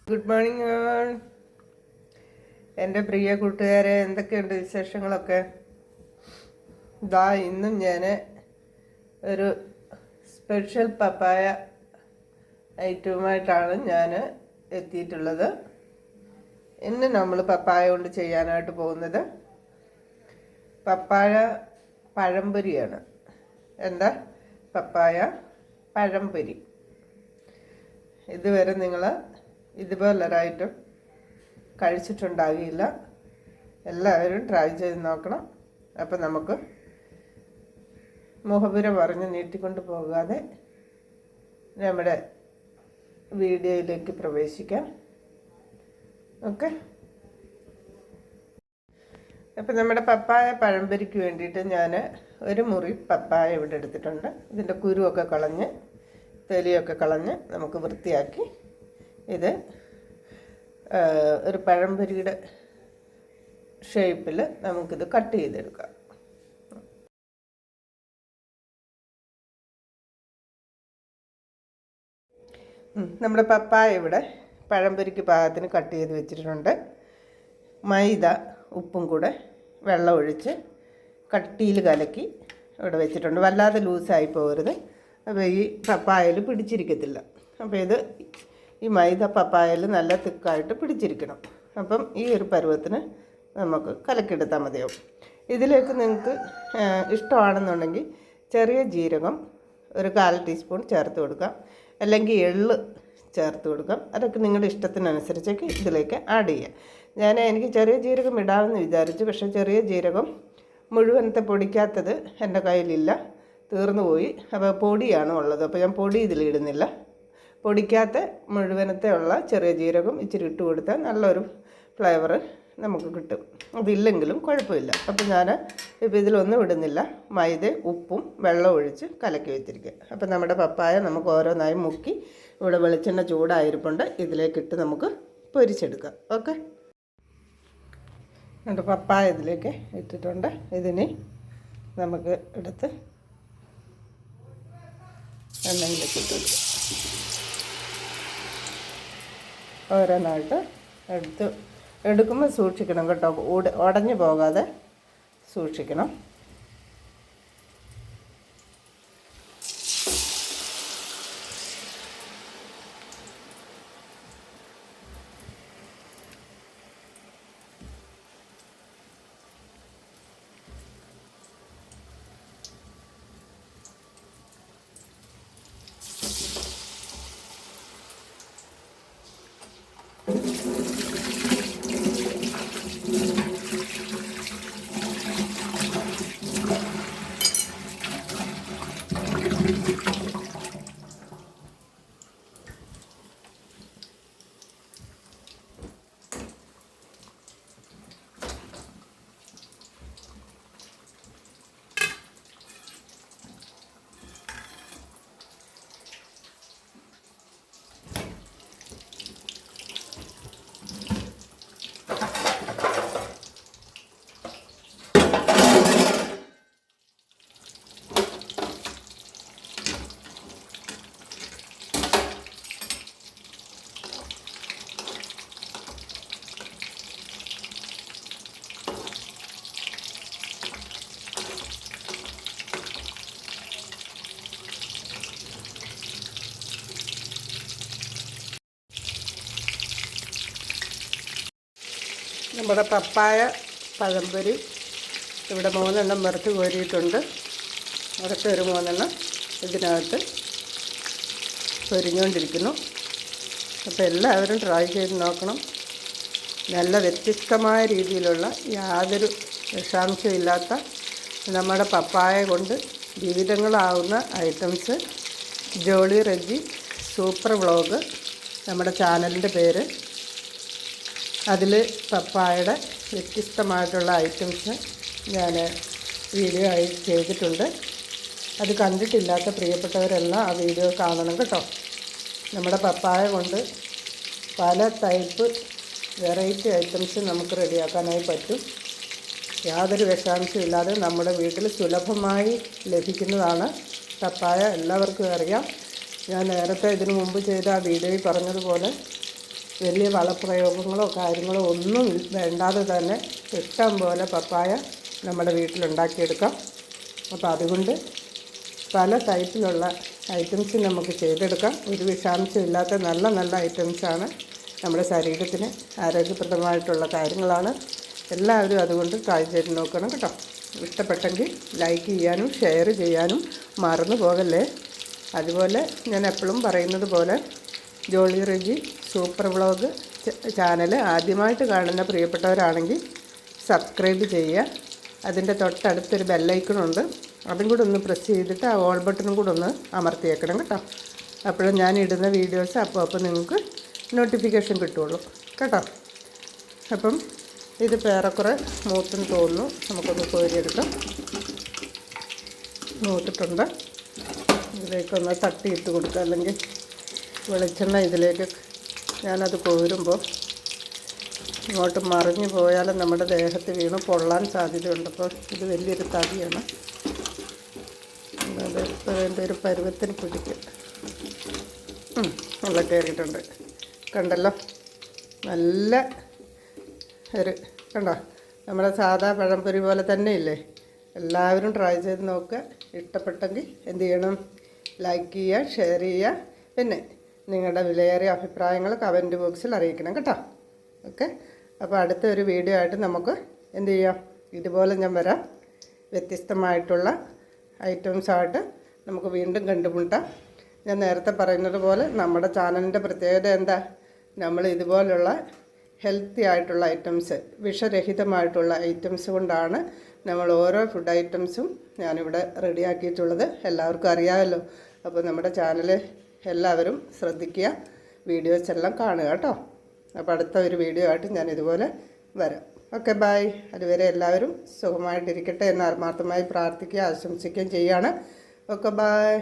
Good morning all. എൻ്റെ പ്രിയ കൂട്ടുകാരെ, എന്തൊക്കെയുണ്ട് വിശേഷങ്ങളൊക്കെ? ഇന്നും ഞാൻ ഒരു സ്പെഷ്യൽ പപ്പായ ഐറ്റവുമായിട്ടാണ് ഞാൻ എത്തിയിട്ടുള്ളത്. ഇന്ന് നമ്മൾ പപ്പായ കൊണ്ട് ചെയ്യാനായിട്ട് പോകുന്നത് പപ്പായ പഴംപൊരിയാണ്. എന്താ പപ്പായ പഴംപൊരി? ഇതുവരെ നിങ്ങൾ ഇതുപോലൊരായിട്ടും കഴിച്ചിട്ടുണ്ടാകില്ല. എല്ലാവരും ട്രൈ ചെയ്ത് നോക്കണം. അപ്പം നമുക്ക് മുഖപുര പറഞ്ഞ് നീട്ടിക്കൊണ്ട് പോകാതെ നമ്മുടെ വീഡിയോയിലേക്ക് പ്രവേശിക്കാം. ഓക്കെ. അപ്പം നമ്മുടെ പപ്പായ പഴംപൊരിക്ക് വേണ്ടിയിട്ട് ഞാൻ ഒരു മുറി പപ്പായ ഇവിടെ എടുത്തിട്ടുണ്ട്. ഇതിൻ്റെ കുരുവൊക്കെ കളഞ്ഞ് തൊലിയൊക്കെ കളഞ്ഞ് നമുക്ക് വൃത്തിയാക്കി ഇത് ഒരു പഴംപൊരിയുടെ ഷേപ്പിൽ നമുക്കിത് കട്ട് ചെയ്തെടുക്കാം. നമ്മുടെ പപ്പായ ഇവിടെ പഴംപൊരിക്ക് പാകത്തിന് കട്ട് ചെയ്ത് വെച്ചിട്ടുണ്ട്. മൈദ ഉപ്പും കൂടെ വെള്ളം ഒഴിച്ച് കട്ടിയിൽ കലക്കി ഇവിടെ വെച്ചിട്ടുണ്ട്. വല്ലാതെ ലൂസായി പോകരുത്, അപ്പോൾ ഈ പപ്പായയിൽ പിടിച്ചിരിക്കത്തില്ല. അപ്പോൾ ഈ മൈദ പപ്പായയിൽ നല്ല തിക്കായിട്ട് പിടിച്ചിരിക്കണം. അപ്പം ഈ ഒരു പരുവത്തിന് നമുക്ക് കലക്കിയെടുത്താൽ മതിയാവും. ഇതിലേക്ക് നിങ്ങൾക്ക് ഇഷ്ടമാണെന്നുണ്ടെങ്കിൽ ചെറിയ ജീരകം ഒരു 1/4 ടീസ്പൂൺ ചേർത്ത് കൊടുക്കാം, അല്ലെങ്കിൽ എള്ള് ചേർത്ത് കൊടുക്കാം. അതൊക്കെ നിങ്ങളുടെ ഇഷ്ടത്തിനനുസരിച്ചൊക്കെ ഇതിലേക്ക് ആഡ് ചെയ്യാം. എനിക്ക് ചെറിയ ജീരകം ഇടാമെന്ന് വിചാരിച്ചു, പക്ഷേ ചെറിയ ജീരകം മുഴുവനത്തെ പൊടിക്കാത്തത് എൻ്റെ കയ്യിലില്ല, തീർന്നു പോയി. അപ്പോൾ പൊടിയാണ് ഉള്ളത്, അപ്പോൾ ഞാൻ പൊടി ഇതിലിടുന്നില്ല. പൊടിക്കാത്ത മുഴുവനത്തെ ഉള്ള ചെറിയ ജീരകം ഇച്ചിരി ഇട്ട് കൊടുത്താൽ നല്ലൊരു ഫ്ലേവർ നമുക്ക് കിട്ടും. അതില്ലെങ്കിലും കുഴപ്പമില്ല. അപ്പോൾ ഞാൻ ഇപ്പോൾ ഇതിലൊന്നും ഇടുന്നില്ല. മൈദ ഉപ്പും വെള്ളം ഒഴിച്ച് കലക്കി വെച്ചിരിക്കുക. അപ്പോൾ നമ്മുടെ പപ്പായ നമുക്ക് ഓരോന്നായി മുക്കി ഇവിടെ വെളിച്ചെണ്ണ ചൂടായിരിപ്പുണ്ട്, ഇതിലേക്കിട്ട് നമുക്ക് പൊരിച്ചെടുക്കാം. ഓക്കെ. എന്നിട്ട് പപ്പായ ഇതിലേക്ക് ഇട്ടിട്ടുണ്ട്. ഇതിന് നമുക്ക് എടുത്ത് എണ്ണയിലേക്ക് ഇട്ട് കൊടുക്കാം. ഓരോന്നായിട്ട് എടുക്കുമ്പോൾ സൂക്ഷിക്കണം കേട്ടോ, ഉടഞ്ഞു പോകാതെ സൂക്ഷിക്കണം. നമ്മുടെ പപ്പായ പഴംപൊരി ഇവിടെ 3 എണ്ണം വറുത്ത് കോരിയിട്ടുണ്ട്. അടുത്ത ഒരു 3 എണ്ണം ഇതിനകത്ത് പൊരിഞ്ഞുകൊണ്ടിരിക്കുന്നു. അപ്പോൾ എല്ലാവരും ട്രൈ ചെയ്ത് നോക്കണം. നല്ല വ്യത്യസ്തമായ രീതിയിലുള്ള യാതൊരു വിഷാംശമില്ലാത്ത നമ്മുടെ പപ്പായ കൊണ്ട് വിവിധങ്ങളാവുന്ന items. Jolly Reji super vlog നമ്മുടെ ചാനലിൻ്റെ പേര്. അതിൽ പപ്പായയുടെ വ്യത്യസ്തമായിട്ടുള്ള ഐറ്റംസ് ഞാൻ വീഡിയോ ആയി ചെയ്തിട്ടുണ്ട്. അത് കണ്ടിട്ടില്ലാത്ത പ്രിയപ്പെട്ടവരെല്ലാം ആ വീഡിയോ കാണണം കേട്ടോ. നമ്മുടെ പപ്പായ കൊണ്ട് പല ടൈപ്പ് വെറൈറ്റി ഐറ്റംസ് നമുക്ക് റെഡിയാക്കാനായി പറ്റും. യാതൊരു വിഷാംശമില്ലാതെ നമ്മുടെ വീട്ടിൽ സുലഭമായി ലഭിക്കുന്നതാണ് പപ്പായ. എല്ലാവർക്കും അറിയാം. ഞാൻ നേരത്തെ ഇതിനു മുമ്പ് ചെയ്ത ആ വീഡിയോയിൽ പറഞ്ഞതുപോലെ വലിയ വളപ്രയോഗങ്ങളോ കാര്യങ്ങളോ ഒന്നും വേണ്ടാതെ തന്നെ ഇഷ്ടം പോലെ പപ്പായ നമ്മുടെ വീട്ടിലുണ്ടാക്കിയെടുക്കാം. അപ്പോൾ അതുകൊണ്ട് പല ടൈപ്പിലുള്ള ഐറ്റംസ് നമുക്ക് ചെയ്തെടുക്കാം. ഒരു വിഷാംശമില്ലാത്ത നല്ല നല്ല ഐറ്റംസാണ്. നമ്മുടെ ശരീരത്തിന് ആരോഗ്യപ്രദമായിട്ടുള്ള കാര്യങ്ങളാണ്. എല്ലാവരും അതുകൊണ്ട് ട്രൈ ചെയ്ത് നോക്കണം കേട്ടോ. ഇഷ്ടപ്പെട്ടെങ്കിൽ ലൈക്ക് ചെയ്യാനും ഷെയർ ചെയ്യാനും മറന്നു പോകല്ലേ. അതുപോലെ ഞാൻ എപ്പോഴും പറയുന്നത് പോലെ Jolly Reji super vlog channel ആദ്യമായിട്ട് കാണുന്ന പ്രിയപ്പെട്ടവരാണെങ്കിൽ സബ്സ്ക്രൈബ് ചെയ്യുക. അതിൻ്റെ തൊട്ടടുത്തൊരു ബെല്ലൈക്കണുണ്ട്, അതും കൂടെ ഒന്ന് പ്രസ് ചെയ്തിട്ട് ആ ഓൾ ബട്ടണും കൂടെ ഒന്ന് അമർത്തിയേക്കണം കേട്ടോ. അപ്പോഴും ഞാൻ ഇടുന്ന വീഡിയോസ് അപ്പോൾ നിങ്ങൾക്ക് നോട്ടിഫിക്കേഷൻ കിട്ടുള്ളൂ കേട്ടോ. അപ്പം ഇത് ഏറെക്കുറെ മൂത്തെന്ന് തോന്നുന്നു. നമുക്കൊന്ന് കോരിയെടുക്കാം. മൂത്തിട്ടുണ്ട്. ഇതിലേക്കൊന്ന് തട്ടിയിട്ട് കൊടുക്കുക, അല്ലെങ്കിൽ വെളിച്ചെണ്ണ ഇതിലേക്ക് ഞാനത് കോരുമ്പോൾ ഇങ്ങോട്ട് മറിഞ്ഞു പോയാലും നമ്മുടെ ദേഹത്ത് വീണ് പൊള്ളാൻ സാധ്യതയുണ്ട്. അപ്പോൾ ഇത് വലിയൊരു തടിയാണ്. അത് അതിൻ്റെ ഒരു പരുവത്തിന് പിടിക്കും. നല്ല കയറിയിട്ടുണ്ട് കണ്ടല്ലോ. നല്ല ഒരു കണ്ടോ, നമ്മുടെ സാധാ പഴംപൊരി പോലെ തന്നെ ഇല്ലേ. എല്ലാവരും ട്രൈ ചെയ്ത് നോക്കുക. ഇഷ്ടപ്പെട്ടെങ്കിൽ എന്ത് ചെയ്യണം? ലൈക്ക് ചെയ്യുക, ഷെയർ ചെയ്യുക. പിന്നെ നിങ്ങളുടെ വിലയേറിയ അഭിപ്രായങ്ങൾ കമൻറ്റ് ബോക്സിൽ അറിയിക്കണം കേട്ടോ. ഓക്കെ. അപ്പോൾ അടുത്ത ഒരു വീഡിയോ ആയിട്ട് നമുക്ക് എന്ത് ചെയ്യാം, ഇതുപോലെ ഞാൻ വരാം. വ്യത്യസ്തമായിട്ടുള്ള ഐറ്റംസായിട്ട് നമുക്ക് വീണ്ടും കണ്ടുമുട്ടാം. ഞാൻ നേരത്തെ പറയുന്നത് പോലെ നമ്മുടെ ചാനലിൻ്റെ പ്രത്യേകത എന്താ? നമ്മൾ ഇതുപോലുള്ള ഹെൽത്തി ആയിട്ടുള്ള ഐറ്റംസ്, വിഷരഹിതമായിട്ടുള്ള ഐറ്റംസ് കൊണ്ടാണ് നമ്മൾ ഓരോ ഫുഡ് ഐറ്റംസും ഞാനിവിടെ റെഡിയാക്കിയിട്ടുള്ളത്. എല്ലാവർക്കും അറിയാമല്ലോ. അപ്പോൾ നമ്മുടെ ചാനൽ എല്ലാവരും ശ്രദ്ധിക്കുക, വീഡിയോസ് എല്ലാം കാണുക കേട്ടോ. അപ്പോൾ അടുത്ത ഒരു വീഡിയോ ആയിട്ട് ഞാൻ ഇതുപോലെ വരാം. Okay, bye. അതുവരെ എല്ലാവരും സുഖമായിട്ടിരിക്കട്ടെ എന്ന് ആത്മാർത്ഥമായി പ്രാർത്ഥിക്കുക, ആശംസിക്കുകയും ചെയ്യാണ്. Okay, by.